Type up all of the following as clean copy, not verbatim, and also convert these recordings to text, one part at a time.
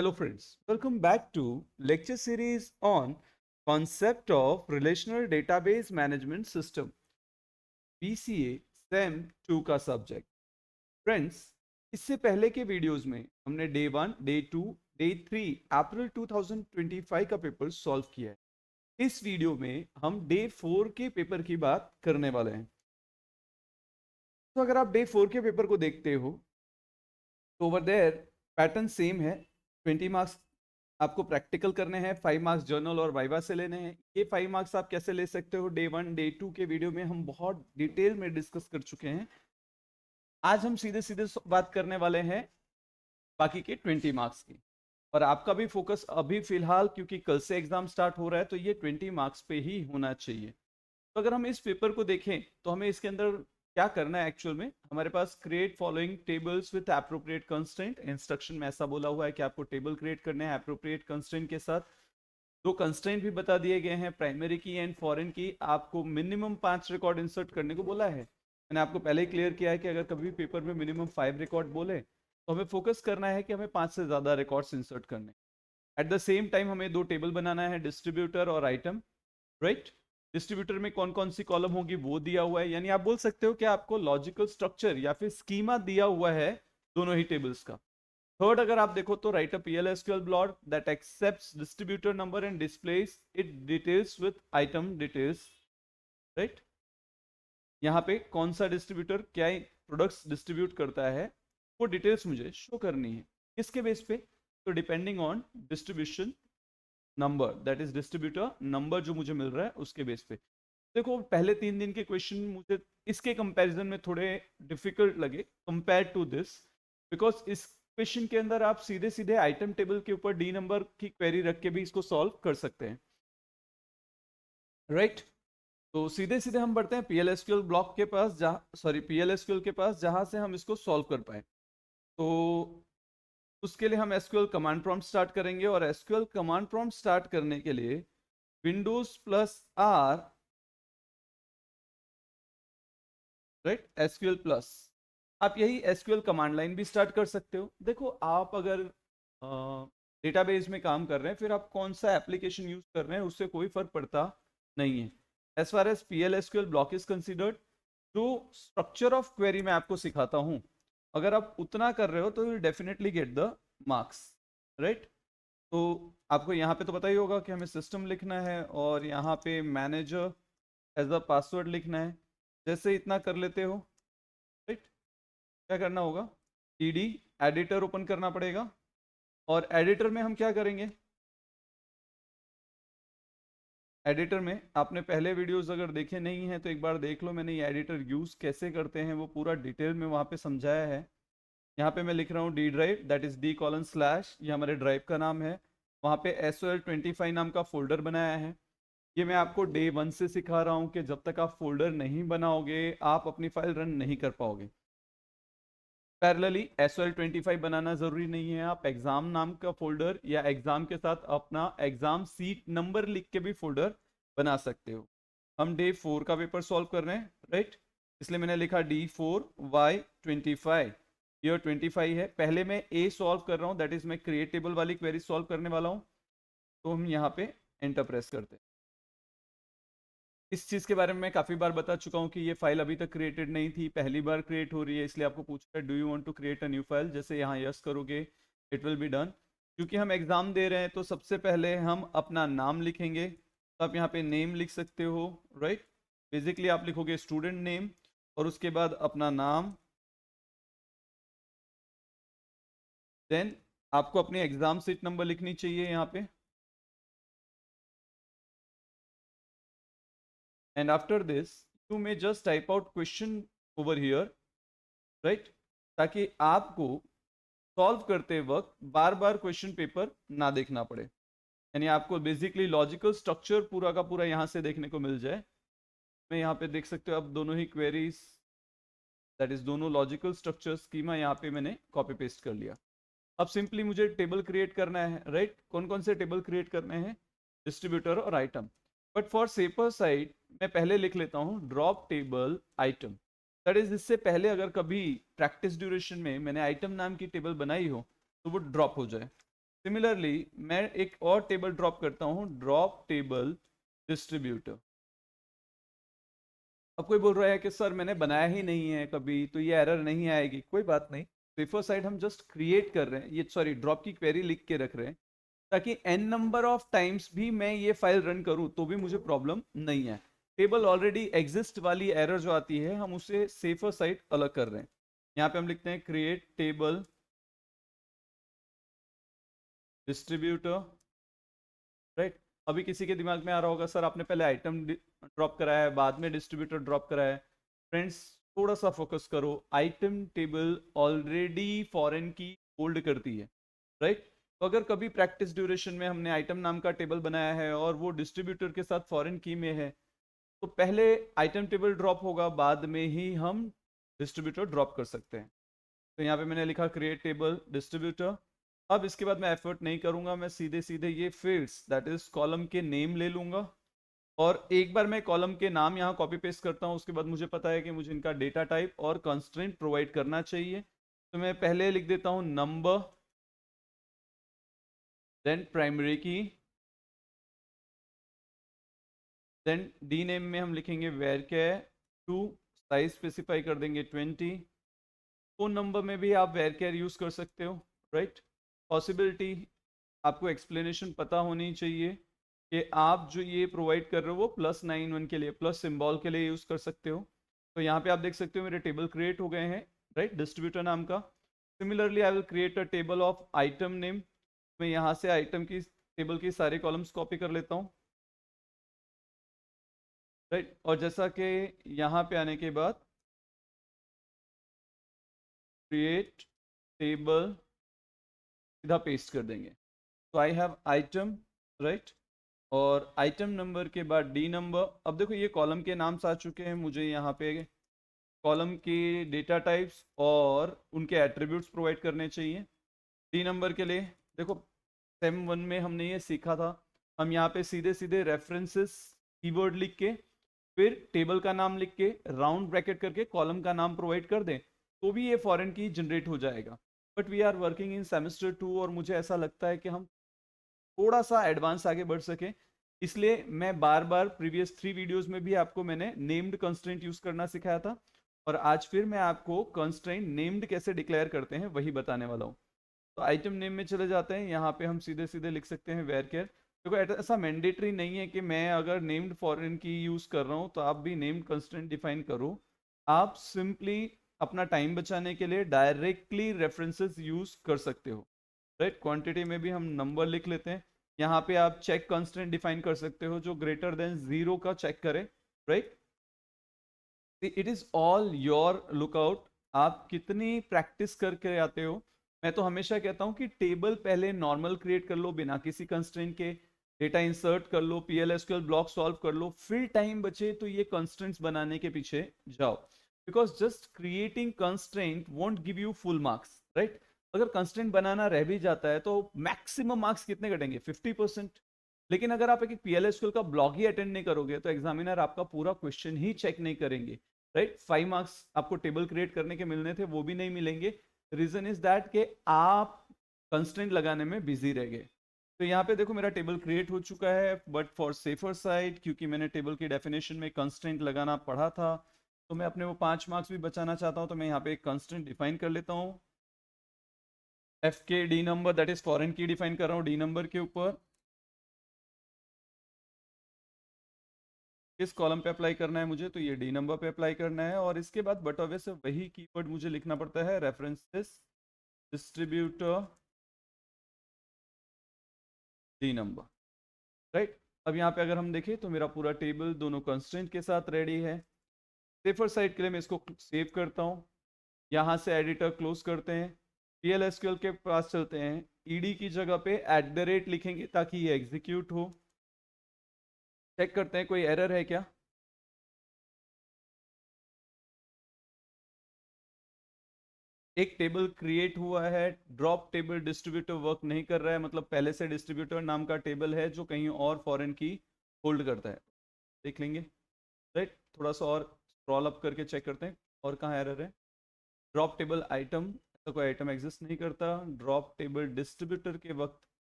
Hello friends, welcome back to lecture series on concept of relational database management system BCA SEM 2 का subject. Friends, इससे पहले के videos में हमने day 1, day 2, day 3 अप्रैल 2025 का paper solve किया है। इस वीडियो में हम डे 4 के पेपर की बात करने वाले हैं। तो अगर आप डे 4 के पेपर को देखते हो तो ओवर देयर पैटर्न सेम है। 20 मार्क्स आपको प्रैक्टिकल करने हैं, 5 मार्क्स जर्नल और वाइवा से लेने हैं। ये 5 मार्क्स आप कैसे ले सकते हो, डे 1 डे 2 के वीडियो में हम बहुत डिटेल में डिस्कस कर चुके हैं। आज हम सीधे सीधे बात करने वाले हैं बाकी के 20 मार्क्स की। और आपका भी फोकस अभी फिलहाल, क्योंकि कल से एग्जाम स्टार्ट हो रहा है, तो ये 20 मार्क्स पे ही होना चाहिए। तो अगर हम इस पेपर को देखें तो हमें इसके अंदर क्या करना है। एक्चुअल में हमारे पास create following tables with appropriate constraint, instruction में ऐसा बोला हुआ है कि आपको टेबल क्रिएट करने हैं एप्रोप्रिएट कंस्ट्रेंट के साथ। दो कंस्ट्रेंट भी बता दिए गए हैं, प्राइमरी की एंड फॉरेन की। आपको मिनिमम 5 रिकॉर्ड इंसर्ट करने को बोला है। मैंने आपको पहले ही क्लियर किया है कि अगर कभी पेपर में मिनिमम 5 रिकॉर्ड बोले तो हमें फोकस करना है कि हमें 5 से ज्यादा रिकॉर्ड्स इंसर्ट करने। एट द सेम टाइम हमें दो टेबल बनाना है, डिस्ट्रीब्यूटर और आइटम, राइट। डिस्ट्रीब्यूटर में कौन कौन सी कॉलम होगी वो दिया हुआ है, यानी आप बोल सकते हो कि आपको लॉजिकल स्ट्रक्चर या फिर स्कीमा दिया हुआ है दोनों ही टेबल्स का। थर्ड, अगर आप देखो तो right a PL/SQL block that accepts distributor number and displace it details with item details, right. यहाँ पे कौन सा डिस्ट्रीब्यूटर क्या प्रोडक्ट्स डिस्ट्रीब्यूट करता है वो डिटेल्स मुझे शो करनी है। किसके बेस पे? तो depending on distribution number, that is distributor number जो मुझे मिल रहा है उसके बेस पे। देखो, पहले 3 दिन के क्वेश्चन मुझे इसके कंपैरिजन में थोड़े डिफिकल्ट लगे कंपेयर टू दिस, बिकॉज इस क्वेश्चन के अंदर आप सीधे सीधे आइटम टेबल के ऊपर डी नंबर की क्वेरी रख के भी इसको सॉल्व कर सकते हैं, राइट। तो सीधे सीधे हम बढ़ते हैं PL/SQL ब्लॉक के पास, जहाँ सॉरी PL/SQL के पास, जहां से हम इसको सॉल्व कर पाए। तो उसके लिए हम SQL कमांड प्रॉम्प्ट स्टार्ट करेंगे, और SQL कमांड प्रॉम्प्ट स्टार्ट करने के लिए Windows+R, राइट, SQL+। आप यही SQL कमांड लाइन भी स्टार्ट कर सकते हो। देखो, आप अगर डेटाबेस में काम कर रहे हैं, फिर आप कौन सा एप्लीकेशन यूज कर रहे हैं उससे कोई फर्क पड़ता नहीं है। As far as PL/SQL block is considered, जो स्ट्रक्चर ऑफ क्वेरी मैं आपको सिखाता हूं, अगर आप उतना कर रहे हो तो you definitely get the marks, right. तो आपको यहाँ पे तो पता ही होगा कि हमें सिस्टम लिखना है और यहाँ पे मैनेजर एज अ पासवर्ड लिखना है। जैसे इतना कर लेते हो, राइट, क्या करना होगा, टीडी एडिटर ओपन करना पड़ेगा। और एडिटर में हम क्या करेंगे, एडिटर में आपने पहले वीडियोस अगर देखे नहीं हैं तो एक बार देख लो, मैंने ये एडिटर यूज कैसे करते हैं वो पूरा डिटेल में वहाँ पे समझाया है। यहाँ पे मैं लिख रहा हूँ D drive, that is D:/, ये हमारे ड्राइव का नाम है। वहाँ पे SOL25 नाम का फोल्डर बनाया है। ये मैं आपको डे 1 से सिखा रहा हूँ कि जब तक आप फोल्डर नहीं बनाओगे आप अपनी फाइल रन नहीं कर पाओगे। पैरेलली SOL25 बनाना जरूरी नहीं है, आप एग्जाम नाम का फोल्डर या एग्जाम के साथ अपना एग्जाम सीट नंबर लिख के भी फोल्डर बना सकते हो। हम डे 4 का पेपर सॉल्व कर रहे हैं, राइट, इसलिए मैंने लिखा D4Y25। ईयर 25 है। पहले मैं ए सॉल्व कर रहा हूँ, दैट इज मैं क्रिएट टेबल वाली क्वेरी सॉल्व करने वाला हूँ। तो हम यहाँ पे एंटर प्रेस करते हैं। इस चीज के बारे में मैं काफी बार बता चुका हूँ कि ये फाइल अभी तक क्रिएटेड नहीं थी, पहली बार क्रिएट हो रही है, इसलिए आपको पूछ रहा है do you want to create a new file. जैसे यहाँ यस करोगे इट विल बी डन। क्योंकि हम एग्जाम दे रहे हैं तो सबसे पहले हम अपना नाम लिखेंगे, तो आप यहाँ पे नेम लिख सकते हो, राइट। बेसिकली आप लिखोगे स्टूडेंट नेम और उसके बाद अपना नाम, देन आपको अपनी एग्जाम सीट नंबर लिखनी चाहिए यहाँ पे, and after this you may just type out question over here, right, ताकि आपको सॉल्व करते वक्त बार बार क्वेश्चन पेपर ना देखना पड़े, यानी आपको बेसिकली लॉजिकल स्ट्रक्चर पूरा का पूरा यहाँ से देखने को मिल जाए। मैं यहाँ पे देख सकते हो अब दोनों ही क्वेरीज, दैट इज दोनों लॉजिकल स्ट्रक्चर स्कीमा यहाँ पे मैंने कॉपी पेस्ट कर लिया। अब सिंपली मुझे टेबल क्रिएट करना है, राइट। कौन कौन से टेबल क्रिएट करने हैं, डिस्ट्रीब्यूटर और item. But for shaper side मैं पहले लिख लेता हूँ drop table item, that is इससे पहले अगर कभी प्रैक्टिस ड्यूरेशन में मैंने आइटम नाम की टेबल बनाई हो तो वो ड्रॉप हो जाए। सिमिलरली मैं एक और टेबल ड्रॉप करता हूं, ड्रॉप टेबल डिस्ट्रीब्यूटर। अब कोई बोल रहा है कि सर मैंने बनाया ही नहीं है कभी, तो ये एरर नहीं आएगी। कोई बात नहीं, सेफर साइड हम जस्ट क्रिएट कर रहे हैं, ये सॉरी ड्रॉप की क्वेरी लिख के रख रहे हैं, ताकि एन नंबर ऑफ टाइम्स भी मैं ये फाइल रन करूं तो भी मुझे प्रॉब्लम नहीं है। टेबल ऑलरेडी एग्जिस्ट वाली एरर जो आती है हम उसे सेफर साइड अलग कर रहे हैं। यहाँ पे हम लिखते हैं क्रिएट टेबल डिस्ट्रीब्यूटर, राइट। अभी किसी के दिमाग में आ रहा होगा सर आपने पहले आइटम ड्रॉप कराया है बाद में डिस्ट्रीब्यूटर ड्रॉप कराया है। फ्रेंड्स थोड़ा सा फोकस करो, आइटम टेबल ऑलरेडी फॉरेन की होल्ड करती है, राइट। तो अगर कभी प्रैक्टिस ड्यूरेशन में हमने आइटम नाम का टेबल बनाया है और वो डिस्ट्रीब्यूटर के साथ फॉरेन की में है, तो पहले आइटम टेबल ड्रॉप होगा, बाद में ही हम डिस्ट्रीब्यूटर ड्रॉप कर सकते हैं। तो यहाँ पे मैंने लिखा क्रिएट टेबल डिस्ट्रीब्यूटर। अब इसके बाद मैं एफर्ट नहीं करूंगा, मैं सीधे सीधे ये फील्ड्स दैट इज कॉलम के नेम ले लूंगा, और एक बार मैं कॉलम के नाम यहाँ कॉपी पेस्ट करता हूँ, उसके बाद मुझे पता है कि मुझे इनका डेटा टाइप और कंस्ट्रेंट प्रोवाइड करना चाहिए। तो मैं पहले लिख देता हूँ नंबर, देन प्राइमरी की, देन डी नेम में हम लिखेंगे वेरकेयर 2, साइज स्पेसिफाई कर देंगे 20। फोन नंबर में भी आप वेरकेयर यूज कर सकते हो, राइट। पॉसिबिलिटी आपको एक्सप्लेनेशन पता होनी चाहिए कि आप जो ये प्रोवाइड कर रहे हो वो +91 के लिए, प्लस सिंबल के लिए यूज कर सकते हो। तो यहाँ पे आप देख सकते हो मेरे टेबल क्रिएट हो गए हैं, राइट, डिस्ट्रीब्यूटर नाम का। Similarly I will create a table of item name. मैं यहाँ से आइटम की टेबल की सारे कॉलम्स कॉपी कर लेता हूँ, राइट। और जैसा कि यहाँ पे आने के बाद क्रिएट टेबल सीधा पेस्ट कर देंगे। तो आई हैव आइटम, राइट, और आइटम नंबर के बाद डी नंबर। अब देखो ये कॉलम के नाम्स आ चुके हैं, मुझे यहाँ पे कॉलम के डेटा टाइप्स और उनके एट्रीब्यूट्स प्रोवाइड करने चाहिए। डी नंबर के लिए देखो सेम 1 में हमने ये सीखा था, हम यहाँ पे सीधे सीधे रेफरेंसेस कीवर्ड लिख के फिर टेबल का नाम लिख के राउंड ब्रैकेट करके कॉलम का नाम प्रोवाइड कर दें तो भी ये फॉरेन की जनरेट हो जाएगा। But we are working in semester 2 और मुझे ऐसा लगता है कि हम थोड़ा सा एडवांस आगे बढ़ सके, इसलिए मैं बार बार प्रीवियस 3 वीडियोस में भी आपको मैंने नेम्ड कंस्ट्रेंट यूज करना सिखाया था, और आज फिर मैं आपको कंस्ट्रेंट नेम्ड कैसे डिक्लेयर करते हैं वही बताने वाला हूँ। तो आइटम नेम में चले जाते हैं, यहाँ पे हम सीधे सीधे लिख सकते हैं वेरकेयर। देखो ऐसा मैंडेटरी नहीं है कि मैं अगर नेम्ड फॉरेन की यूज कर रहा हूँ तो आप भी नेम्ड कंस्ट्रेंट डिफाइन करो। आप सिंपली अपना टाइम बचाने के लिए डायरेक्टली रेफरेंसेस यूज कर सकते हो, राइट। क्वांटिटी में भी हम नंबर लिख लेते हैं। यहाँ पे आप चेक कंस्टेंट डिफाइन कर सकते हो जो ग्रेटर देन 0 का चेक करे, right. It is all your lookout, आप कितनी प्रैक्टिस करके आते हो। मैं तो हमेशा कहता हूँ कि टेबल पहले नॉर्मल क्रिएट कर लो बिना किसी कंस्ट्रेंट के, डेटा इंसर्ट कर लो, PL/SQL ब्लॉक सॉल्व कर लो, फिर टाइम बचे तो ये कंस्ट्रेंट्स बनाने के पीछे जाओ। Because just creating constraint won't give you full marks, right. अगर कंस्ट्रेंट बनाना रह भी जाता है तो मैक्सिमम मार्क्स कितने कटेंगे, 50%। लेकिन अगर आप एक PL/SQL का ब्लॉक ही अटेंड नहीं करोगे तो एग्जामिनर आपका पूरा क्वेश्चन ही चेक नहीं करेंगे, राइट। 5 मार्क्स आपको टेबल क्रिएट करने के मिलने थे वो भी नहीं मिलेंगे। रीजन इज दैट कि आप कंस्ट्रेंट लगाने में बिजी रह गए। तो यहाँ पे देखो मेरा टेबल क्रिएट हो चुका है, बट फॉर सेफर साइड क्योंकि मैंने टेबल की डेफिनेशन में कंस्ट्रेंट लगाना पढ़ा था, तो मैं अपने वो 5 मार्क्स भी बचाना चाहता हूँ, तो मैं यहाँ पे एक कंस्ट्रेंट डिफाइन कर लेता हूँ। एफ के D number, that is foreign की डिफाइन कर रहा हूँ डी नंबर के ऊपर। किस कॉलम पे अप्लाई करना है मुझे, तो ये डी नंबर पे अप्लाई करना है, और इसके बाद बट ऑब्वियस वही कीवर्ड मुझे लिखना पड़ता है, references distributor D number, right. अब यहाँ पे अगर हम देखें तो मेरा पूरा टेबल दोनों कंस्ट्रेंट के साथ रेडी है। सेफर साइड के लिए मैं इसको सेव करता हूँ, यहाँ से एडिटर क्लोज करते हैं, PL/SQL के पास चलते हैं, ईडी की जगह पे @ लिखेंगे ताकि ये एग्जीक्यूट हो। चेक करते हैं कोई एरर है क्या। एक टेबल क्रिएट हुआ है, ड्रॉप टेबल डिस्ट्रीब्यूटर वर्क नहीं कर रहा है, मतलब पहले से डिस्ट्रीब्यूटर नाम का टेबल है जो कहीं और फॉरेन की होल्ड करता है। देख लेंगे, राइट। थोड़ा सा और स्क्रॉल अप करके चेक करते हैं और कहाँ एरर है। ड्रॉप टेबल आइटम तो कोई आइटम एग्जिस्ट नहीं करता। ड्रॉप टेबल डिस्ट्रीब्यूटर के वक्त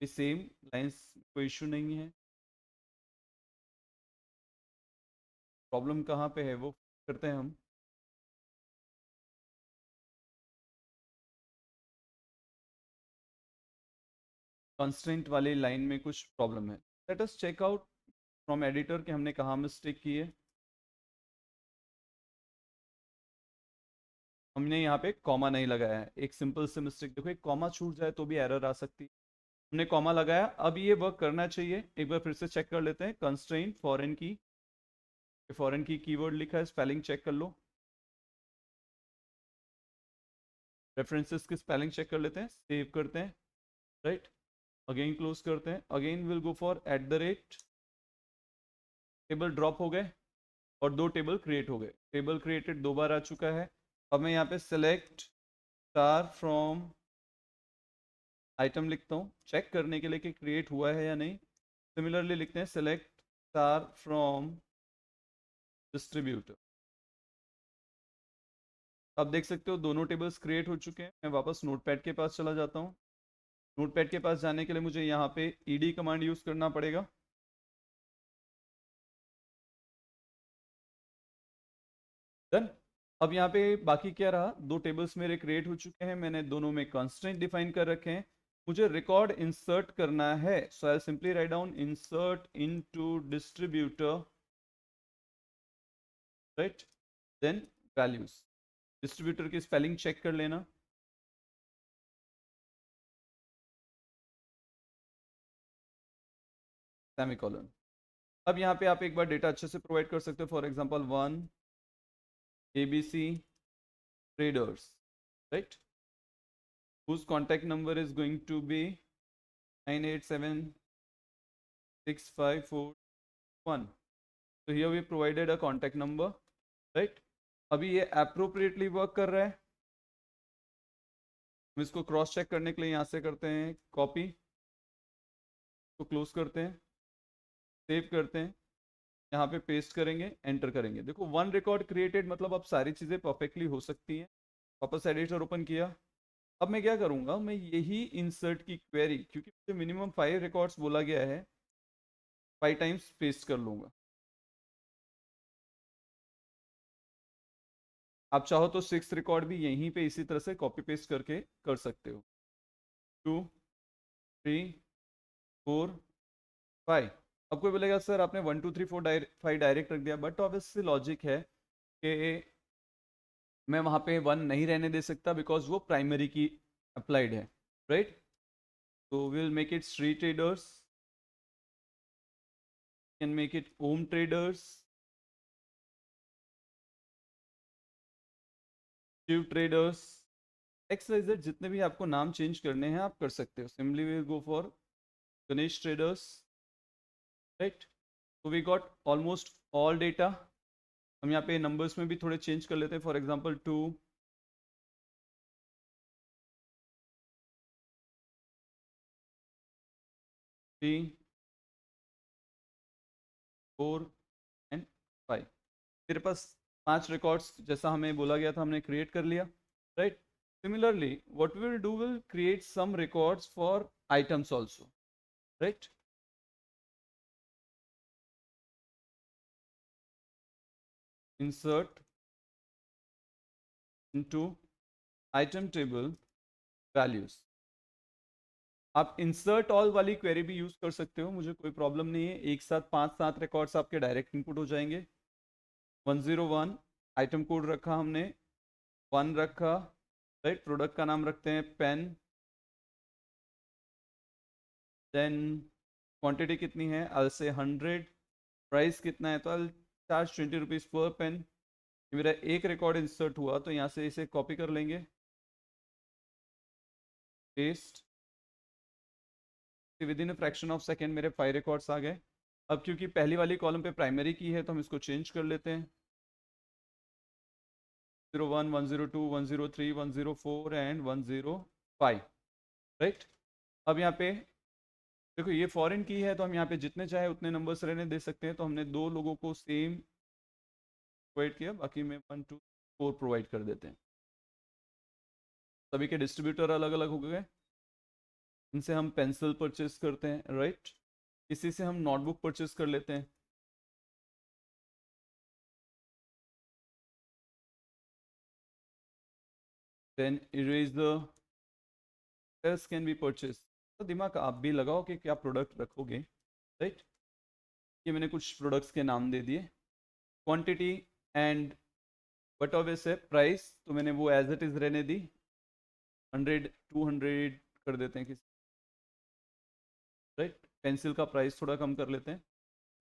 भी सेम लाइंस, कोई इशू नहीं है। प्रॉब्लम कहाँ पे है वो करते हैं हम। कंस्ट्रेंट वाली लाइन में कुछ प्रॉब्लम है। Let us check out from editor कि हमने कहाँ मिस्टेक की है। हमने यहाँ पे कॉमा नहीं लगाया है, एक सिंपल से मिस्टेक। देखो एक कॉमा छूट जाए तो भी एरर आ सकती है। हमने कॉमा लगाया, अब ये वर्क करना चाहिए। एक बार फिर से चेक कर लेते हैं। कंस्ट्रेंट फॉरेन की कीवर्ड लिखा है, स्पेलिंग चेक कर लो। रेफरेंसेस की स्पेलिंग चेक कर लेते हैं, सेव करते हैं, राइट। अगेन क्लोज करते हैं, again will go for @ table drop हो गए और 2 टेबल क्रिएट हो गए। टेबल क्रिएटेड 2 बार आ चुका है। अब मैं यहाँ पे सेलेक्ट स्टार फ्रॉम आइटम लिखता हूँ चेक करने के लिए कि क्रिएट हुआ है या नहीं। सिमिलरली लिखते हैं सेलेक्ट स्टार फ्रॉम डिस्ट्रीब्यूटर। अब देख सकते हो दोनों टेबल्स क्रिएट हो चुके हैं। मैं वापस नोटपैड के पास चला जाता हूँ। नोटपैड के पास जाने के लिए मुझे यहाँ पे ed कमांड यूज करना पड़ेगा। डन। अब यहाँ पे बाकी क्या रहा, 2 टेबल्स मेरे क्रिएट हो चुके हैं, मैंने दोनों में कंस्ट्रेंट डिफाइन कर रखे हैं। मुझे रिकॉर्ड इंसर्ट करना है, so I simply write down insert into distributor, right. Then values. Distributor की स्पेलिंग चेक कर लेना। सेमीकोलन। अब यहाँ पे आप एक बार डेटा अच्छे से प्रोवाइड कर सकते हो। For example 1 ABC traders, right, whose contact number is going to be 9876541. So here we provided a contact number, right. अभी ये appropriately वर्क कर रहा है। हम इसको क्रॉस चेक करने के लिए यहाँ से करते हैं कॉपी, तो क्लोज करते हैं, सेव करते हैं, यहाँ पे पेस्ट करेंगे, एंटर करेंगे। देखो 1 रिकॉर्ड क्रिएटेड, मतलब अब सारी चीज़ें परफेक्टली हो सकती हैं। वापस एडिटर ओपन किया। अब मैं क्या करूँगा, मैं यही इंसर्ट की क्वेरी, क्योंकि मुझे मिनिमम 5 रिकॉर्ड्स बोला गया है, 5 टाइम्स पेस्ट कर लूँगा। आप चाहो तो 6 रिकॉर्ड भी यहीं पे इसी तरह से कॉपी पेस्ट करके कर सकते हो। 2 3 4 5। अब कोई बोलेगा सर आपने 1 2 3 4 5 डायरेक्ट रख दिया, बट ऑब्वियसली लॉजिक है कि मैं वहाँ पे 1 नहीं रहने दे सकता, बिकॉज वो प्राइमरी की अप्लाइड है, राइट। तो will make it Shri traders, can make it Om traders, Shiv traders, XYZ, जितने भी आपको नाम चेंज करने हैं आप कर सकते हो। Simply will go for Ganesh traders, right. तो we got almost all data. हम यहाँ पे नंबर्स में भी थोड़े चेंज कर लेते हैं। For example 2 3 4 and 5। तेरे पास 5 रिकॉर्ड्स जैसा हमें बोला गया था हमने क्रिएट कर लिया, right. Similarly what we will do, will create some records for items also, right. Insert into item table values. आप इंसर्ट ऑल वाली क्वेरी भी यूज कर सकते हो, मुझे कोई प्रॉब्लम नहीं है। एक साथ 5 7 रिकॉर्ड्स आपके डायरेक्ट इनपुट हो जाएंगे। 101 आइटम कोड रखा हमने, 1 रखा, राइट। प्रोडक्ट का नाम रखते हैं पेन। देन क्वांटिटी कितनी है, अल से 100। प्राइस कितना है, तो अल चार्ज 20 रुपीज़ पर पेन। मेरा एक रिकॉर्ड इंसर्ट हुआ, तो यहाँ से इसे कॉपी कर लेंगे, paste. With in a fraction of second मेरे 5 रिकॉर्ड्स आ गए। अब क्योंकि पहली वाली कॉलम पे प्राइमरी की है, तो हम इसको चेंज कर लेते हैं। 101 102 103 104 एंड 105, राइट। अब यहाँ पे देखो ये फॉरेन की है, तो हम यहाँ पे जितने चाहे उतने नंबर्स रहने दे सकते हैं। तो हमने 2 लोगों को सेम प्रोवाइड किया, बाकी में 1 2 4 प्रोवाइड कर देते हैं। सभी के डिस्ट्रीब्यूटर अलग अलग हो गए। इनसे हम पेंसिल परचेज करते हैं, राइट। इसी से हम नोटबुक परचेज कर लेते हैं। Then eraser can be purchase. तो दिमाग आप भी लगाओ कि क्या प्रोडक्ट रखोगे, राइट। ये मैंने कुछ प्रोडक्ट्स के नाम दे दिए। क्वांटिटी एंड बट ऑब्वियस है प्राइस तो मैंने वो एज इट इज रहने दी, 100 200 कर देते हैं किसी, राइट। पेंसिल का प्राइस थोड़ा कम कर लेते हैं।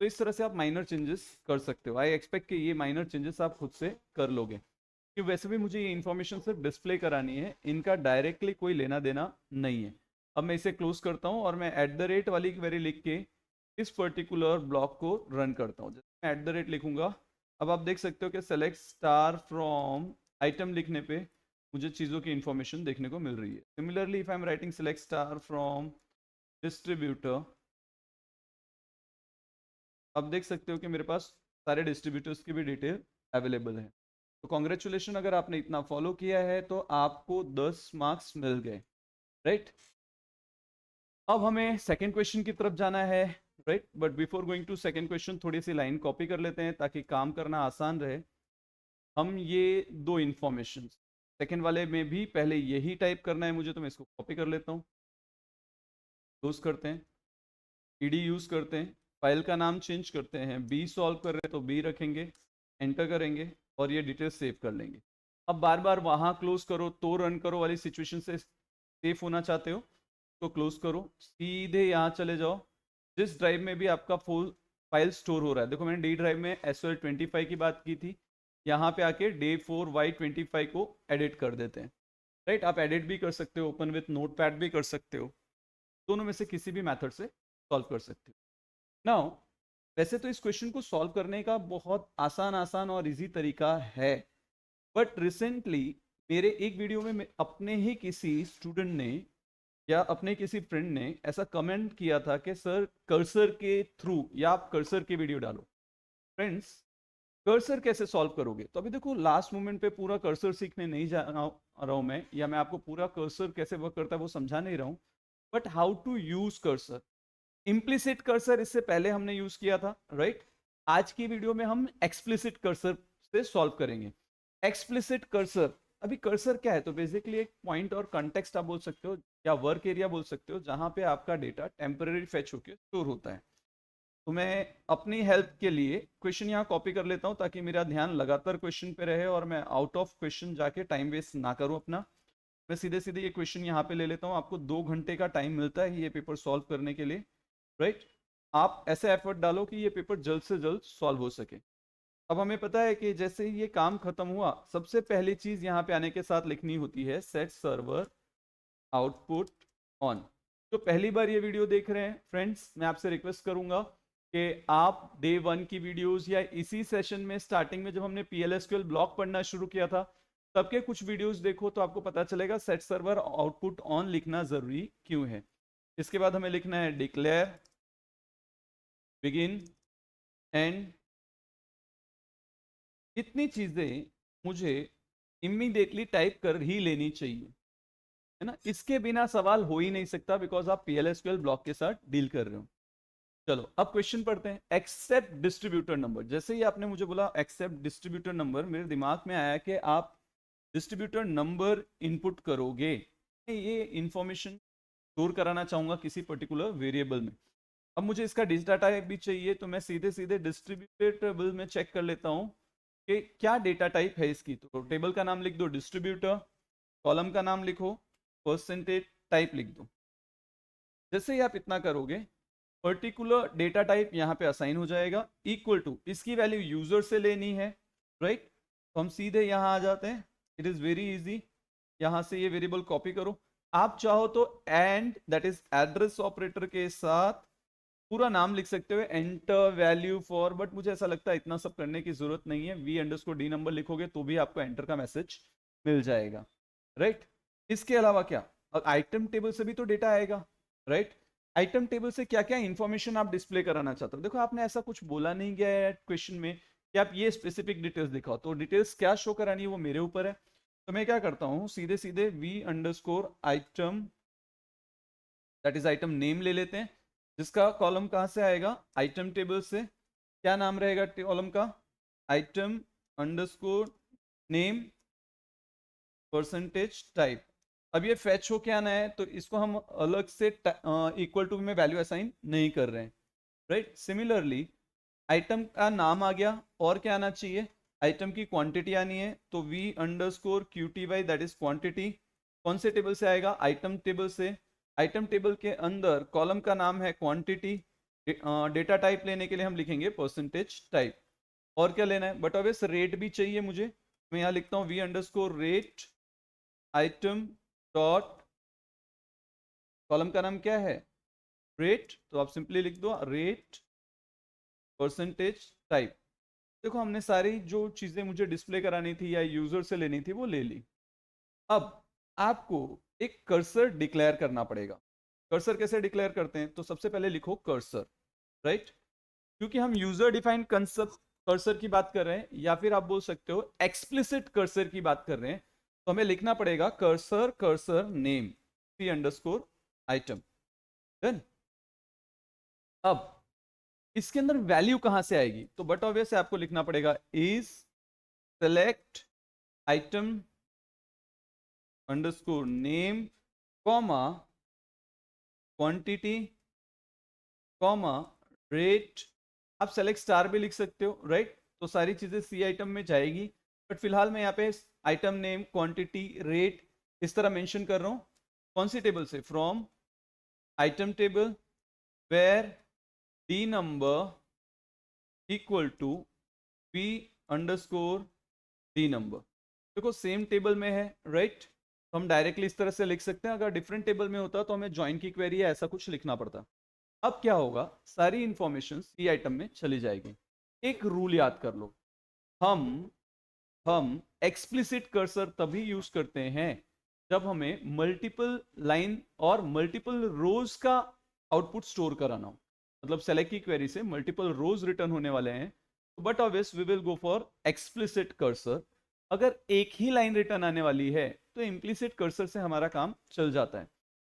तो इस तरह से आप माइनर चेंजेस कर सकते हो। आई एक्सपेक्ट कि ये माइनर चेंजेस आप खुद से कर लोगे, कि वैसे भी मुझे ये इन्फॉर्मेशन सिर्फ डिस्प्ले करानी है, इनका डायरेक्टली कोई लेना देना नहीं है। अब मैं इसे क्लोज करता हूँ और मैं @ वाली क्वेरी लिख के इस पर्टिकुलर ब्लॉक को रन करता हूँ। जैसे मैं @ लिखूंगा, अब आप देख सकते हो कि सेलेक्ट स्टार फ्रॉम आइटम लिखने पे मुझे चीज़ों की इंफॉर्मेशन देखने को मिल रही है। Similarly if I am writing select star from distributor, अब देख सकते हो कि मेरे पास सारे डिस्ट्रीब्यूटर्स की भी डिटेल अवेलेबल है। तो कॉन्ग्रेचुलेशन, अगर आपने इतना फॉलो किया है तो आपको 10 मार्क्स मिल गए, राइट। अब हमें सेकंड क्वेश्चन की तरफ जाना है, right. But before going to second question थोड़ी सी लाइन कॉपी कर लेते हैं ताकि काम करना आसान रहे। हम ये दो इंफॉर्मेशन सेकंड वाले में भी पहले यही टाइप करना है मुझे, तो मैं इसको कॉपी कर लेता हूँ। क्लोज करते हैं, ईडी यूज करते हैं, फाइल का नाम चेंज करते हैं, बी सॉल्व कर रहे हैं तो बी रखेंगे, एंटर करेंगे और ये डिटेल सेव कर लेंगे। अब बार बार वहां क्लोज करो तो रन करो वाली सिचुएशन से सेफ होना चाहते हो तो क्लोज करो, सीधे यहाँ चले जाओ जिस ड्राइव में भी आपका फुल फाइल स्टोर हो रहा है। देखो मैंने डी ड्राइव में SOL25 की बात की थी, यहाँ पे आके day4y25 को एडिट कर देते हैं, राइट। आप एडिट भी कर सकते हो, ओपन विथ नोटपैड भी कर सकते हो, दोनों में से किसी भी मेथड से सॉल्व कर सकते हो। नाउ वैसे तो इस क्वेश्चन को सॉल्व करने का बहुत आसान आसान और इजी तरीका है, बट रिसेंटली मेरे एक वीडियो में अपने ही किसी स्टूडेंट ने या अपने किसी फ्रेंड ने ऐसा कमेंट किया था कि सर कर्सर के थ्रू या आप कर्सर की वीडियो डालो। फ्रेंड्स, कर्सर कैसे सॉल्व करोगे? तो अभी देखो लास्ट मोमेंट पे पूरा कर्सर सीखने नहीं जा रहा हूं मैं, या मैं आपको पूरा कर्सर कैसे वर्क करता है वो समझा नहीं रहा हूं, but how to use cursor. Implicit cursor इससे पहले हमने यूज किया था, राइट। आज की वीडियो में हम एक्सप्लिसिट कर्सर से सॉल्व करेंगे। एक्सप्लिसिट कर्सर, अभी कर्सर क्या है? तो बेसिकली एक पॉइंट और कंटेक्स्ट आप बोल सकते हो या वर्क एरिया बोल सकते हो जहां पे आपका डेटा टेम्पररी फेच होकर स्टोर होता है। तो मैं अपनी हेल्प के लिए क्वेश्चन यहाँ कॉपी कर लेता हूँ ताकि मेरा ध्यान लगातार क्वेश्चन पे रहे और मैं आउट ऑफ क्वेश्चन जाके टाइम वेस्ट ना करूँ अपना। मैं सीधे सीधे ये क्वेश्चन यहाँ पे ले लेता हूँ। आपको 2 घंटे का टाइम मिलता है ये पेपर सॉल्व करने के लिए, राइट। आप ऐसे एफर्ट डालो कि ये पेपर जल्द से जल्द सॉल्व हो सके। अब हमें पता है कि जैसे ही ये काम खत्म हुआ, सबसे पहली चीज यहाँ पे आने के साथ लिखनी होती है सेट सर्वर आउटपुट ऑन। तो पहली बार ये वीडियो देख रहे हैं फ्रेंड्स, मैं आपसे रिक्वेस्ट करूंगा कि आप day 1 की वीडियोस या इसी सेशन में स्टार्टिंग में जब हमने PLSQL ब्लॉक पढ़ना शुरू किया था तब के कुछ वीडियोस देखो तो आपको पता चलेगा सेट सर्वर आउटपुट ऑन लिखना जरूरी क्यों है। इसके बाद हमें लिखना है डिक्लेयर बिगिन एंड। इतनी चीजें मुझे इमीडिएटली टाइप कर ही लेनी चाहिए, है ना। इसके बिना सवाल हो ही नहीं सकता बिकॉज आप PLSQL ब्लॉक के साथ डील कर रहे हो। चलो अब क्वेश्चन पढ़ते हैं। एक्सेप्ट डिस्ट्रीब्यूटर नंबर, जैसे ही आपने मुझे बोला एक्सेप्ट डिस्ट्रीब्यूटर नंबर, मेरे दिमाग में आया कि आप डिस्ट्रीब्यूटर नंबर इनपुट करोगे। ये इंफॉर्मेशन स्टोर कराना चाहूंगा किसी पर्टिकुलर वेरिएबल में। अब मुझे इसका डेटा टाइप भी चाहिए, तो मैं सीधे सीधे डिस्ट्रीब्यूटेड टेबल में चेक कर लेता हूँ कि क्या डेटा टाइप है इसकी। तो टेबल का नाम लिख दो डिस्ट्रीब्यूटर, कॉलम का नाम लिखो, परसेंटेज टाइप लिख दो। जैसे ही आप इतना करोगे पर्टिकुलर डेटा टाइप यहाँ पे असाइन हो जाएगा। इक्वल टू, इसकी वैल्यू यूजर से लेनी है, राइट। तो हम सीधे यहाँ आ जाते हैं, इट इज वेरी इजी। यहाँ से ये वेरिएबल कॉपी करो। आप चाहो तो and that is address operator के साथ पूरा नाम लिख सकते हो, एंटर वैल्यू फॉर, बट मुझे ऐसा लगता है इतना सब करने की जरूरत नहीं है। v_d नंबर लिखोगे तो भी आपको एंटर का मैसेज मिल जाएगा, राइट। इसके अलावा क्या, आइटम टेबल से भी तो डेटा आएगा, राइट। आइटम टेबल से क्या क्या इंफॉर्मेशन आप डिस्प्ले कराना चाहते हो? देखो आपने ऐसा कुछ बोला नहीं गया है क्वेश्चन में कि आप ये स्पेसिफिक डिटेल्स दिखाओ, तो डिटेल्स क्या शो करानी है वो मेरे ऊपर है। तो मैं क्या करता हूँ, सीधे सीधे v underscore item, that is item name ले लेते हैं, जिसका कॉलम कहाँ से आएगा, आइटम टेबल से। क्या नाम रहेगा कॉलम का, item underscore name percentage type. अब ये फैच हो के आना है, तो इसको हम अलग से इक्वल टू में वैल्यू असाइन नहीं कर रहे हैं, राइट। सिमिलरली आइटम का नाम आ गया, और क्या आना चाहिए, आइटम की क्वांटिटी आनी है, तो v underscore Q T Y, that is quantity. कौन से टेबल से आएगा, आइटम टेबल से। आइटम टेबल के अंदर कॉलम का नाम है क्वांटिटी, डेटा टाइप लेने के लिए हम लिखेंगे परसेंटेज टाइप। और क्या लेना है, बट ऑब्वियस रेट भी चाहिए मुझे, मैं यहाँ लिखता हूँ v underscore rate item dot, column का नाम क्या है, रेट, तो आप सिंपली लिख दो रेट परसेंटेज टाइप। देखो हमने सारी जो चीजें मुझे डिस्प्ले करानी थी या यूजर से लेनी थी वो ले ली। अब आपको एक कर्सर डिक्लेयर करना पड़ेगा। कर्सर कैसे डिक्लेयर करते हैं, तो सबसे पहले लिखो कर्सर, राइट। क्योंकि हम यूजर डिफाइंड कंसेप्ट कर्सर की बात कर रहे हैं, या फिर आप बोल सकते हो एक्सप्लिसिट कर्सर की बात कर रहे हैं, तो हमें लिखना पड़ेगा कर्सर कर्सर नेम सी अंडरस्कोर आइटम। डन। अब इसके अंदर वैल्यू कहां से आएगी, तो बट ऑब्वियस आपको लिखना पड़ेगा is select item underscore name comma quantity comma rate. आप सेलेक्ट स्टार भी लिख सकते हो, राइट। तो सारी चीजें सी आइटम में जाएगी, बट फिलहाल मैं यहाँ पे आइटम नेम क्वांटिटी रेट इस तरह मेंशन कर रहा हूँ। कौन सी टेबल से, from item table where D number equal to P underscore D number. देखो सेम टेबल में है, राइट, तो हम डायरेक्टली इस तरह से लिख सकते हैं। अगर डिफरेंट टेबल में होता तो हमें ज्वाइन की क्वेरी है ऐसा कुछ लिखना पड़ता। अब क्या होगा, सारी इंफॉर्मेशन सी आइटम में चली जाएगी। एक रूल याद कर लो, हम हम एक्सप्लिसिट कर्सर तभी यूज करते हैं जब हमें मल्टीपल लाइन और मल्टीपल रोज का आउटपुट स्टोर कराना हो। मतलब सेलेक्ट की क्वेरी से मल्टीपल रोज रिटर्न होने वाले हैं, but obvious we will go for explicit cursor. अगर एक ही लाइन रिटर्न आने वाली है तो इम्प्लिसिट कर्सर से हमारा काम चल जाता है,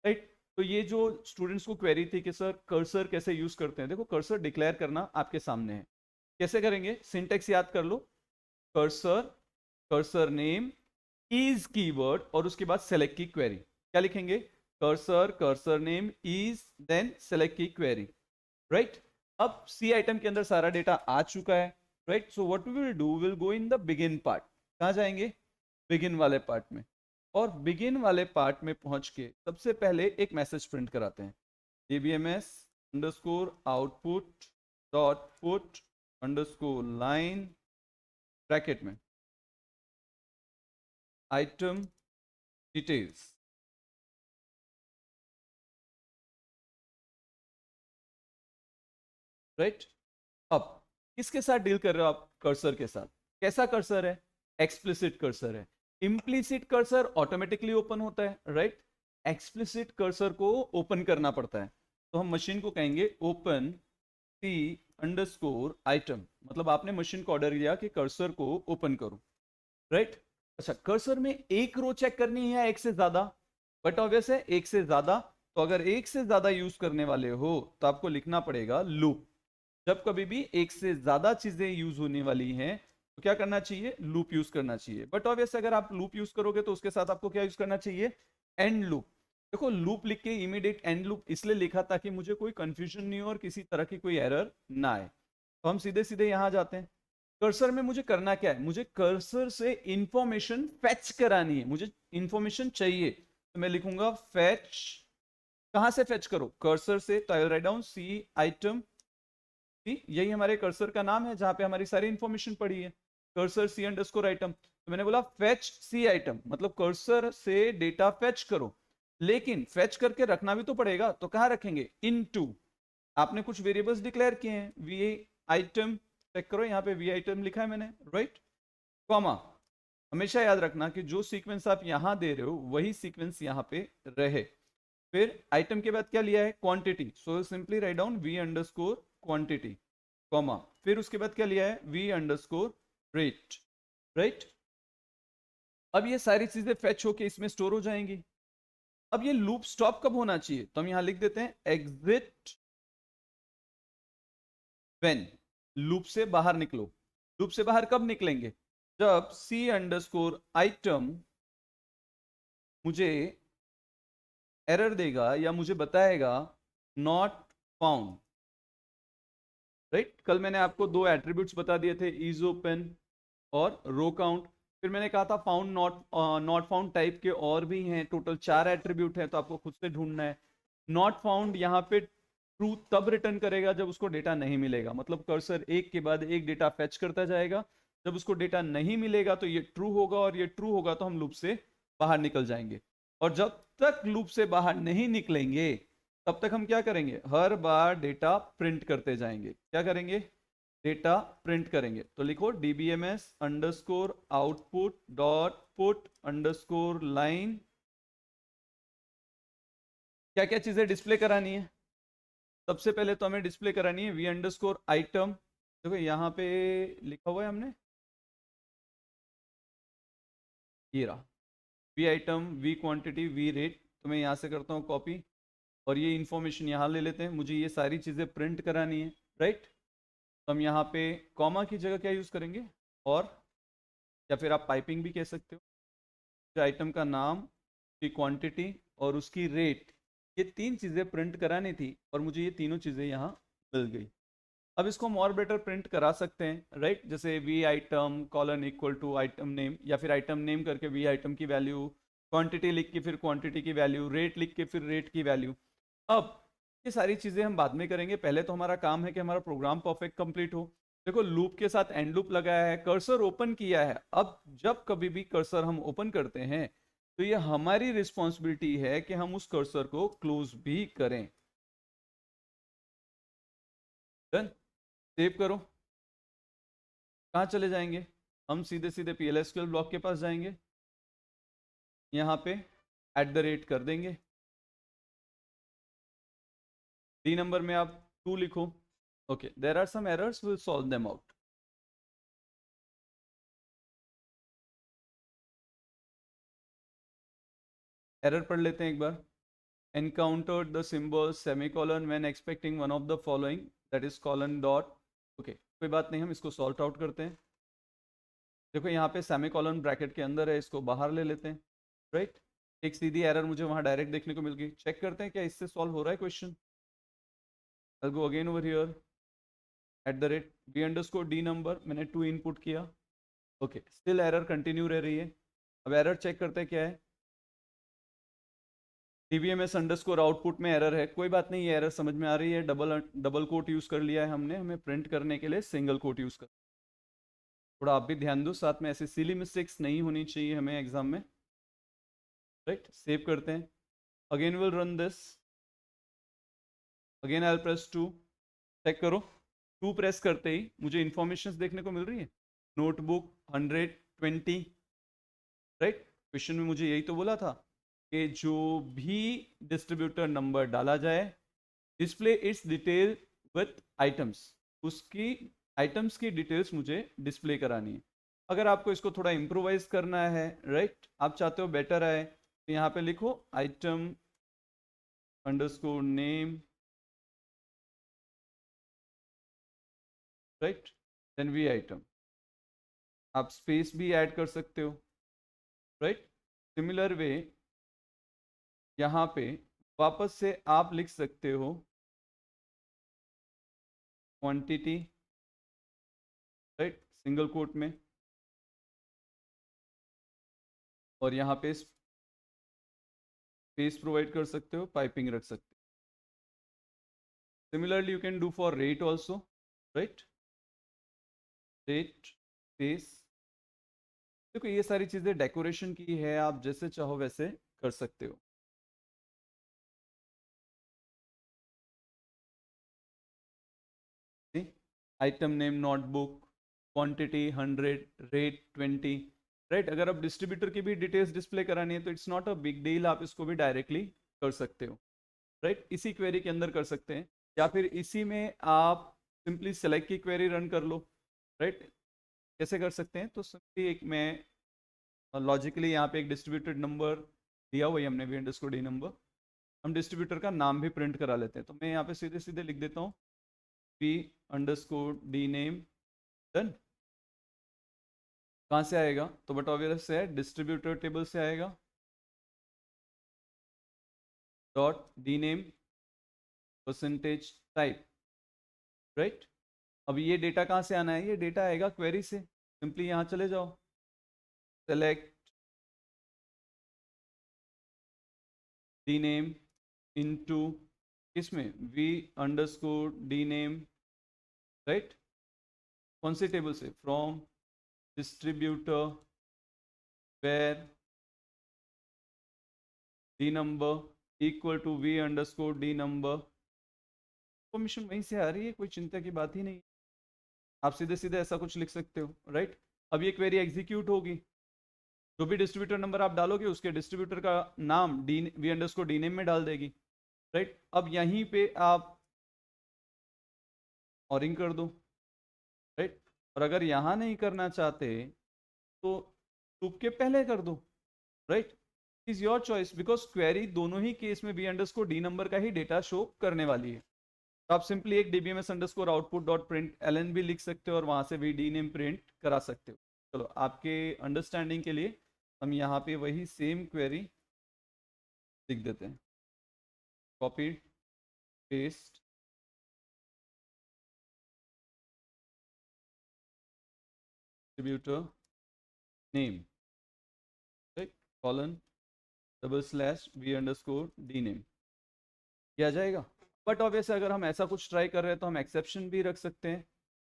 राइट। तो ये जो स्टूडेंट्स को क्वेरी थी कि सर कर्सर कैसे यूज करते हैं, देखो कर्सर डिक्लेयर करना आपके सामने है। कैसे करेंगे, सिंटेक्स याद कर लो, cursor cursor name is keyword और उसके बाद सेलेक्ट की क्वेरी। क्या लिखेंगे, cursor cursor name is then select की क्वेरी, राइट। अब सी आइटम के अंदर सारा डेटा आ चुका है, right. So what we will do, will go in the begin part. कहाँ जाएंगे, बिगिन वाले पार्ट में। और बिगिन वाले पार्ट में पहुंच के सबसे पहले एक मैसेज प्रिंट कराते हैं, dbms underscore output dot put underscore line bracket में आइटम डिटेल्स, राइट। अब किसके साथ डील कर रहे हो आप, कर्सर के साथ। कैसा कर्सर है, एक्सप्लिसिट कर्सर है। इम्प्लिसिट कर्सर ऑटोमेटिकली ओपन होता है, राइट। एक्सप्लिसिट कर्सर को ओपन करना पड़ता है, तो हम मशीन को कहेंगे ओपन सी अंडरस्कोर आइटम, मतलब आपने मशीन को ऑर्डर दिया कि कर्सर को ओपन करो, राइट। अच्छा, कर्सर में एक रो चेक करनी है एक से ज्यादा, बट ऑब्वियस है एक से ज्यादा। तो अगर एक से ज्यादा यूज करने वाले हो तो आपको लिखना पड़ेगा लूप। जब कभी भी एक से ज्यादा चीजें यूज होने वाली हैं तो क्या करना चाहिए, लूप यूज करना चाहिए। बट ऑब्वियस अगर आप लूप यूज करोगे तो उसके साथ आपको क्या यूज करना चाहिए, एंड लूप। देखो लूप लिख के इमीडिएट एंड लूप इसलिए लिखा ताकि मुझे कोई कंफ्यूजन नहीं हो और किसी तरह की कोई एरर ना आए। तो हम सीधे सीधे यहां जाते हैं। कर्सर में मुझे करना क्या है, मुझे कर्सर से इंफॉर्मेशन फेच करानी है, मुझे इंफॉर्मेशन चाहिए, तो मैं लिखूंगा फेच। कहां से फेच करो, कर्सर से, तो I will write down C item. यही हमारे कर्सर का नाम है जहां पे हमारी सारी इंफॉर्मेशन पड़ी है, कर्सर सी अंडरस्कोर आइटम। तो मैंने बोला फेच सी आइटम, मतलब कर्सर से डेटा फेच करो, लेकिन फेच करके रखना भी तो पड़ेगा, तो कहां रखेंगे, इनटू। आपने कुछ वेरिएबल्स डिक्लेयर किए हैं, वी आइटम, चेक करो यहाँ पे वी आइटम लिखा है मैंने, राइट, कॉमा। हमेशा याद रखना कि जो सीक्वेंस आप यहां दे रहे हो वही सीक्वेंस यहाँ पे रहे। फिर आइटम के बाद क्या लिया है, quantity, so simply write down V underscore quantity, comma. फिर उसके बाद क्या लिया है, वी अंडरस्कोर रेट, राइट। अब ये सारी चीजें फेच होके इसमें स्टोर हो जाएंगी। अब ये लूप स्टॉप कब होना चाहिए, तो हम यहां लिख देते हैं एग्जिट व्हेन, लूप से बाहर निकलो। लूप से बाहर कब निकलेंगे, जब सी अंडरस्कोर आइटम मुझे एरर देगा या मुझे बताएगा नॉट फाउंड। राइट, कल मैंने आपको दो एट्रीब्यूट्स बता दिए थे, इज ओपन और रो काउंट। फिर मैंने कहा था फाउंड नॉट फाउंड टाइप के और भी हैं, टोटल 4 एट्रीब्यूट हैं, तो आपको खुद से ढूंढना है। नॉट फाउंड यहाँ पे ट्रू तब रिटर्न करेगा जब उसको डेटा नहीं मिलेगा, मतलब कर्सर एक के बाद एक डेटा फेच करता जाएगा। जब उसको डेटा नहीं मिलेगा तो ये ट्रू होगा, और ये ट्रू होगा तो हम लूप से बाहर निकल जाएंगे। और जब तक लूप से बाहर नहीं निकलेंगे तब तक हम क्या करेंगे, हर बार डेटा प्रिंट करते जाएंगे। क्या करेंगे, डेटा प्रिंट करेंगे। तो लिखो dbms underscore output dot put underscore line. क्या क्या चीजें डिस्प्ले करानी है, सबसे पहले तो हमें डिस्प्ले करानी है वी अंडरस्कोर आइटम। देखो यहाँ पे लिखा हुआ है हमने, ये रहा, V item V quantity V rate. तो मैं यहाँ से करता हूँ कॉपी, और ये इंफॉर्मेशन यहाँ ले लेते हैं, मुझे ये सारी चीज़ें प्रिंट करानी है। राइट, तो हम यहाँ पे कॉमा की जगह क्या यूज़ करेंगे, और या फिर आप पाइपिंग भी कह सकते हो। जो आइटम का नाम, उसकी क्वांटिटी और उसकी रेट, ये तीन चीज़ें प्रिंट करानी थी, और मुझे ये तीनों चीज़ें यहाँ मिल गई। अब इसको हम और बेटर प्रिंट करा सकते हैं। राइट, जैसे V item colon equal to item name, या फिर आइटम नेम करके वी आइटम की वैल्यू, क्वांटिटी लिख के फिर क्वांटिटी की वैल्यू, रेट लिख के फिर रेट की वैल्यू। अब ये सारी चीज़ें हम बाद में करेंगे, पहले तो हमारा काम है कि हमारा प्रोग्राम परफेक्ट कंप्लीट हो। देखो लूप के साथ एंड लूप लगाया है, कर्सर ओपन किया है। अब जब कभी भी कर्सर हम ओपन करते हैं तो ये हमारी रिस्पॉन्सिबिलिटी है कि हम उस कर्सर को क्लोज भी करें। डन, सेव करो। कहाँ चले जाएंगे, हम सीधे सीधे PLSQL ब्लॉक के पास जाएंगे, यहाँ पे @ कर देंगे। डी नंबर में आप 2 लिखो। Okay, there are some errors, will solve them out. Error पढ़ लेते हैं एक बार। encountered the symbol semicolon when expecting one of the following, that is colon dot। Okay, कोई बात नहीं, हम इसको सॉल्ट आउट करते हैं। देखो यहाँ पे सेमीकोलन ब्रैकेट के अंदर है, इसको बाहर ले लेते हैं। राइट, एक सीधी एरर मुझे वहाँ डायरेक्ट देखने को मिल गई। चेक करते हैं क्या इससे सॉल्व हो रहा है question. I'll go again over here, @v_d number, मैंने 2 इनपुट किया। ओके, स्टिल एरर कंटिन्यू रह रही है। अब एरर चेक करते हैं क्या है, dbms अंडरस्कोर आउटपुट में एरर है। कोई बात नहीं, ये एरर समझ में आ रही है, डबल कोट यूज कर लिया है हमने, हमें प्रिंट करने के लिए सिंगल कोट यूज कर। थोड़ा आप भी ध्यान दो, साथ में ऐसे सिली मिस्टेक्स नहीं होनी चाहिए हमें एग्जाम में। राइट, सेव करते हैं। Again will run this, again I will press 2। Check करो, 2 प्रेस करते ही मुझे इंफॉर्मेशन देखने को मिल रही है, नोटबुक 120। राइट, क्वेश्चन में मुझे यही तो बोला था कि जो भी डिस्ट्रीब्यूटर नंबर डाला जाए, display it's detail with items, उसकी आइटम्स की डिटेल्स मुझे डिस्प्ले करानी है। अगर आपको इसको थोड़ा इम्प्रोवाइज करना है, राइट, आप चाहते हो बेटर आए, तो यहाँ पे लिखो item underscore name, right, then V item. आप स्पेस भी ऐड कर सकते हो। राइट, सिमिलर वे यहाँ पे वापस से आप लिख सकते हो क्वांटिटी, राइट, सिंगल कोट में, और यहाँ पे स्पेस प्रोवाइड कर सकते हो, पाइपिंग रख सकते हो। Similarly you can do for rate also. Right, rate space. देखो ये सारी चीजें डेकोरेशन की है, आप जैसे चाहो वैसे कर सकते हो। Item name notebook, quantity 100, rate 20। Right, अगर आप डिस्ट्रीब्यूटर की भी डिटेल्स डिस्प्ले करानी है तो it's not a big deal, आप इसको भी डायरेक्टली कर सकते हो। राइट, इसी क्वेरी के अंदर कर सकते हैं, या फिर इसी में आप सिंपली सेलेक्ट की क्वेरी रन कर लो। राइट, कैसे कर सकते हैं, तो सिंपली एक मैं लॉजिकली यहाँ पे एक डिस्ट्रीब्यूटेड नंबर दिया हुआ है हमने वी अंडरस्कोर डी नंबर, हम डिस्ट्रीब्यूटर का नाम भी प्रिंट करा लेते हैं। तो मैं यहाँ पे सीधे सीधे लिख देता हूँ V underscore D name. Done. कहाँ से आएगा? तो बट ऑब्वियस है डिस्ट्रीब्यूटर टेबल से आएगा। Dot D name percentage type, right. अब ये डेटा कहाँ से आना है? ये डेटा आएगा क्वेरी से। सिंपली यहाँ चले जाओ, सेलेक्ट डी नेम इनटू किसमें? V underscore D name, right. कौन से टेबल से? From distributor where D number equal to V underscore D number. Permission वहीं से आ रही है, कोई चिंता की बात ही नहीं। आप सीधे सीधे ऐसा कुछ लिख सकते हो, राइट। अब ये क्वेरी एग्जीक्यूट होगी, जो भी डिस्ट्रीब्यूटर नंबर आप डालोगे उसके डिस्ट्रीब्यूटर का नाम D V underscore D name में डाल देगी, राइट। अब यहीं पे आप ऑरिंग कर दो, राइट। और अगर यहाँ नहीं करना चाहते तो लूप के पहले कर दो, right. Is your choice, because query दोनों ही केस में वी अंडरस्कोर डी नंबर का ही डेटा शो करने वाली है। तो आप सिंपली एक dbms underscore output dot print line भी लिख सकते हो और वहां से भी डी नेम प्रिंट करा सकते हो। चलो आपके अंडरस्टैंडिंग के लिए हम यहाँ पे वही सेम क्वेरी लिख देते हैं, copy paste distributor name, right, colon double slash V underscore D name, किया जाएगा। बट ऑब्वियसली अगर हम ऐसा कुछ ट्राई कर रहे हैं तो हम एक्सेप्शन भी रख सकते हैं।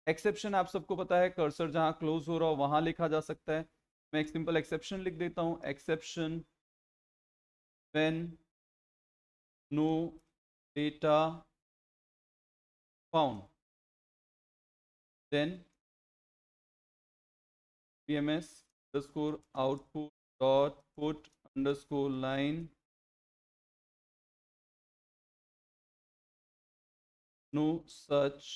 एक्सेप्शन आप सबको पता है, कर्सर जहाँ क्लोज हो रहा हो वहाँ लिखा जा सकता है। मैं एक सिंपल एक्सेप्शन लिख देता हूँ, exception when no data found then pms underscore output dot put underscore line no such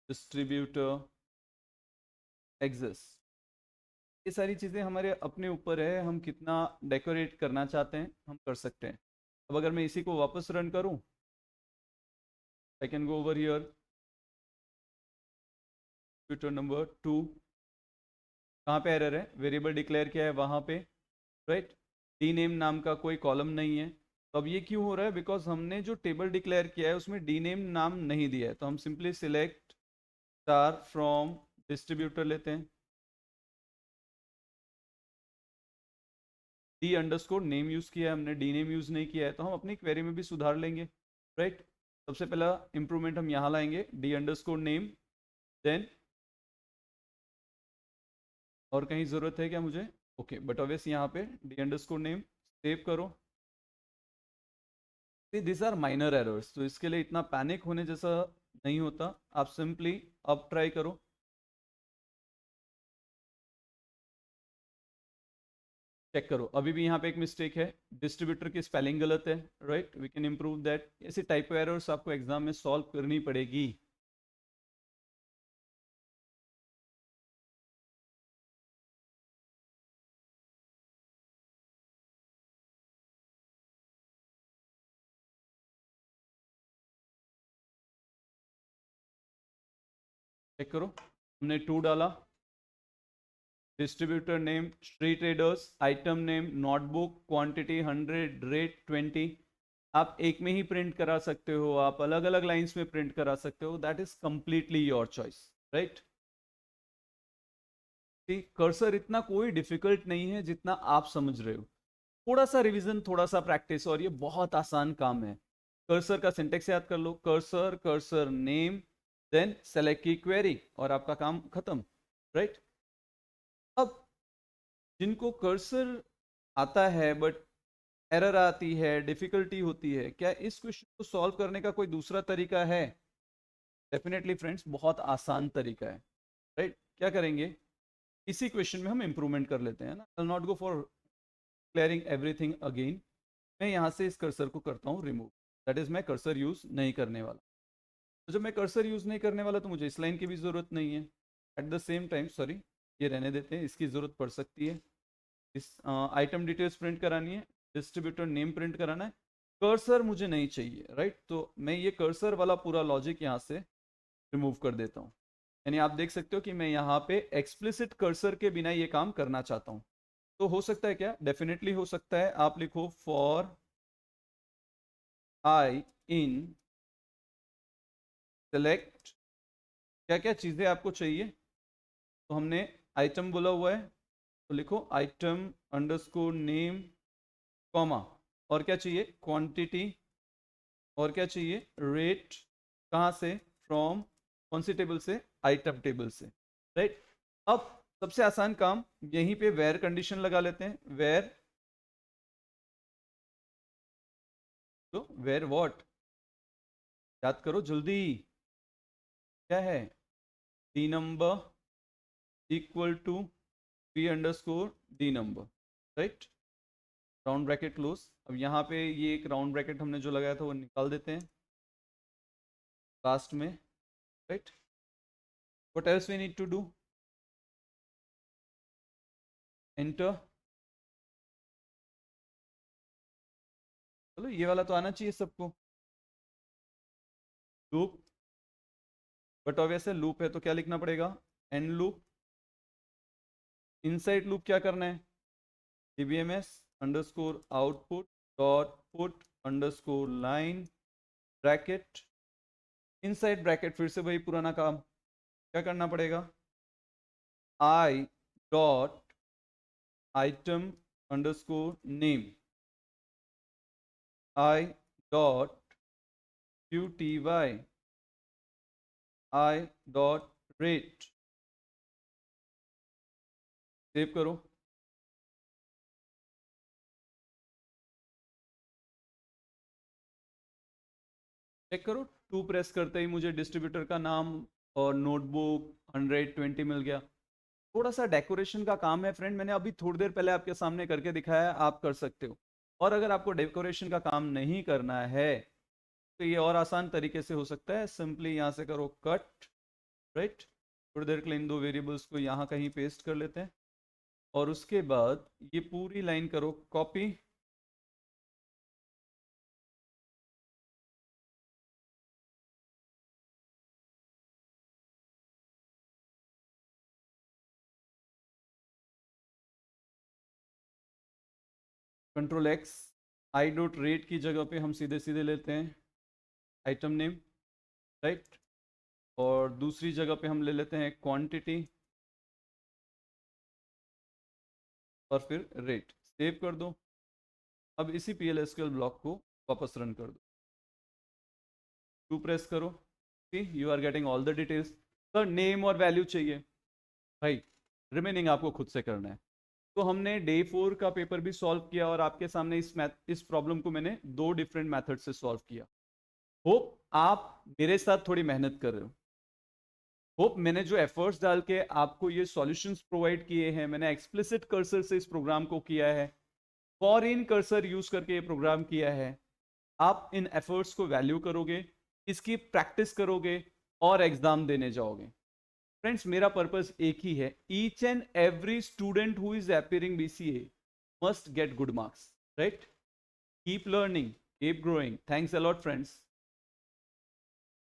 distributor exists। ये सारी चीज़ें हमारे अपने ऊपर है, हम कितना डेकोरेट करना चाहते हैं हम कर सकते हैं। अब अगर मैं इसी को वापस रन करूं, I can go over here, Twitter number 2, कहाँ पे एरर है? वेरिएबल डिक्लेयर किया है वहाँ पे, राइट। डी नेम नाम का कोई कॉलम नहीं है। तो अब ये क्यों हो रहा है? बिकॉज हमने जो टेबल डिक्लेयर किया है उसमें डी नेम नाम नहीं दिया है। तो हम simply select star from distributor लेते हैं, डी अंडरस्कोर नेम यूज किया है हमने, डी नेम यूज नहीं किया है। तो हम अपनी क्वेरी में भी सुधार लेंगे, राइट। सबसे पहला इंप्रूवमेंट हम यहाँ लाएंगे, डी अंडरस्कोर नेम, देन और कहीं ज़रूरत है क्या मुझे? ओके, बट ऑब्वियस यहाँ पे डी अंडरस्कोर नेम सेव करो। दिस आर माइनर एरर्स, तो इसके लिए इतना पैनिक होने जैसा नहीं होता। आप सिंपली अब ट्राई करो, चेक करो। अभी भी यहाँ पे एक मिस्टेक है, डिस्ट्रीब्यूटर की स्पेलिंग गलत है, right. We can improve that. ऐसी टाइप एरर्स आपको एग्जाम में सॉल्व करनी पड़ेगी। चेक करो, हमने 2 डाला, distributor name Shri traders, item name notebook, quantity 100, rate 20। आप एक में ही प्रिंट करा सकते हो, आप अलग अलग लाइंस में प्रिंट करा सकते हो, that is completely your choice, right. Cursor इतना कोई डिफिकल्ट नहीं है जितना आप समझ रहे हो। थोड़ा सा रिवीजन, थोड़ा सा प्रैक्टिस और ये बहुत आसान काम है। कर्सर का सिंटेक्स याद कर लो, cursor, cursor name, then select की क्वेरी और आपका काम खत्म, राइट। अब जिनको कर्सर आता है बट एरर आती है, डिफिकल्टी होती है, क्या इस क्वेश्चन को सॉल्व करने का कोई दूसरा तरीका है? डेफिनेटली फ्रेंड्स, बहुत आसान तरीका है, राइट। क्या करेंगे? इसी क्वेश्चन में हम इंप्रूवमेंट कर लेते हैं ना। I will not go for clearing everything again. मैं यहाँ से इस कर्सर को करता हूँ रिमूव, दैट इज मैं कर्सर यूज नहीं करने वाला। तो जब मैं कर्सर यूज नहीं करने वाला तो मुझे इस लाइन की भी जरूरत नहीं है। At the same time, sorry, ये रहने देते हैं, इसकी जरूरत पड़ सकती है। इस आइटम डिटेल्स प्रिंट करानी है, डिस्ट्रीब्यूटर नेम प्रिंट कराना है, कर्सर मुझे नहीं चाहिए, राइट। तो मैं ये कर्सर वाला पूरा लॉजिक यहाँ से रिमूव कर देता हूँ। यानी आप देख सकते हो कि मैं यहाँ पे एक्सप्लिसिट कर्सर के बिना ये काम करना चाहता हूँ। तो हो सकता है क्या, डेफिनेटली हो सकता है, आप लिखो फॉर आई इन सेलेक्ट, क्या क्या चीज़ें आपको चाहिए। तो हमने आइटम बोला हुआ है, तो लिखो आइटम अंडरस्कोर नेम कॉमा, और क्या चाहिए, क्वांटिटी, और क्या चाहिए, रेट। कहाँ से, फ्रॉम, कौन सी टेबल से, आइटम टेबल से, राइट। अब सबसे आसान काम, यहीं पे वेयर कंडीशन लगा लेते हैं, वेयर, तो वेयर व्हाट, याद करो जल्दी, क्या है, D number equal to P underscore D number, right, round bracket close. अब यहाँ पे ये एक राउंड ब्रैकेट हमने जो लगाया था वो निकाल देते हैं लास्ट में, right. What else we need to do, enter. चलो ये वाला तो आना चाहिए सबको, लूप, बट ऑब्वियस है लूप है तो क्या लिखना पड़ेगा, एंड लूप। इनसाइड लूप क्या करना है, dbms underscore output dot put underscore line bracket, inside bracket फिर से वही पुराना काम, क्या करना पड़ेगा, I dot item underscore name, I dot qty, I dot rate, save करो। चेक करो, टू प्रेस करते ही मुझे डिस्ट्रीब्यूटर का नाम और नोटबुक 120 मिल गया। थोड़ा सा डेकोरेशन का काम है फ्रेंड, मैंने अभी थोड़ी देर पहले आपके सामने करके दिखाया, आप कर सकते हो। और अगर आपको डेकोरेशन का काम नहीं करना है तो ये और आसान तरीके से हो सकता है, सिंपली यहाँ से करो कट, राइट। थोड़ी देर के लिए इन दो वेरिएबल्स को यहाँ कहीं पेस्ट कर लेते हैं, और उसके बाद ये पूरी लाइन करो copy, control x, I dot rate की जगह पे हम सीधे सीधे लेते हैं आइटम नेम, राइट, और दूसरी जगह पे हम ले लेते हैं क्वांटिटी और फिर रेट, सेव कर दो। अब इसी PLSQL ब्लॉक को वापस रन कर दो, टू प्रेस करो, see you are getting all the details. Surname और वैल्यू चाहिए, भाई रिमेनिंग आपको खुद से करना है। तो हमने डे 4 का पेपर भी सॉल्व किया और आपके सामने इस प्रॉब्लम को मैंने दो डिफरेंट मेथड से सॉल्व किया। होप आप मेरे साथ थोड़ी मेहनत कर रहे हो, होप मैंने जो एफर्ट्स डाल के आपको ये सॉल्यूशंस प्रोवाइड किए हैं, मैंने एक्सप्लिसिट कर्सर से इस प्रोग्राम को किया है, फॉरेन कर्सर यूज करके ये प्रोग्राम किया है, आप इन एफर्ट्स को वैल्यू करोगे, इसकी प्रैक्टिस करोगे और एग्जाम देने जाओगे। फ्रेंड्स मेरा पर्पस एक ही है, each and every student who is appearing BCA must get good marks, right? Keep learning, keep growing. Thanks a lot, friends.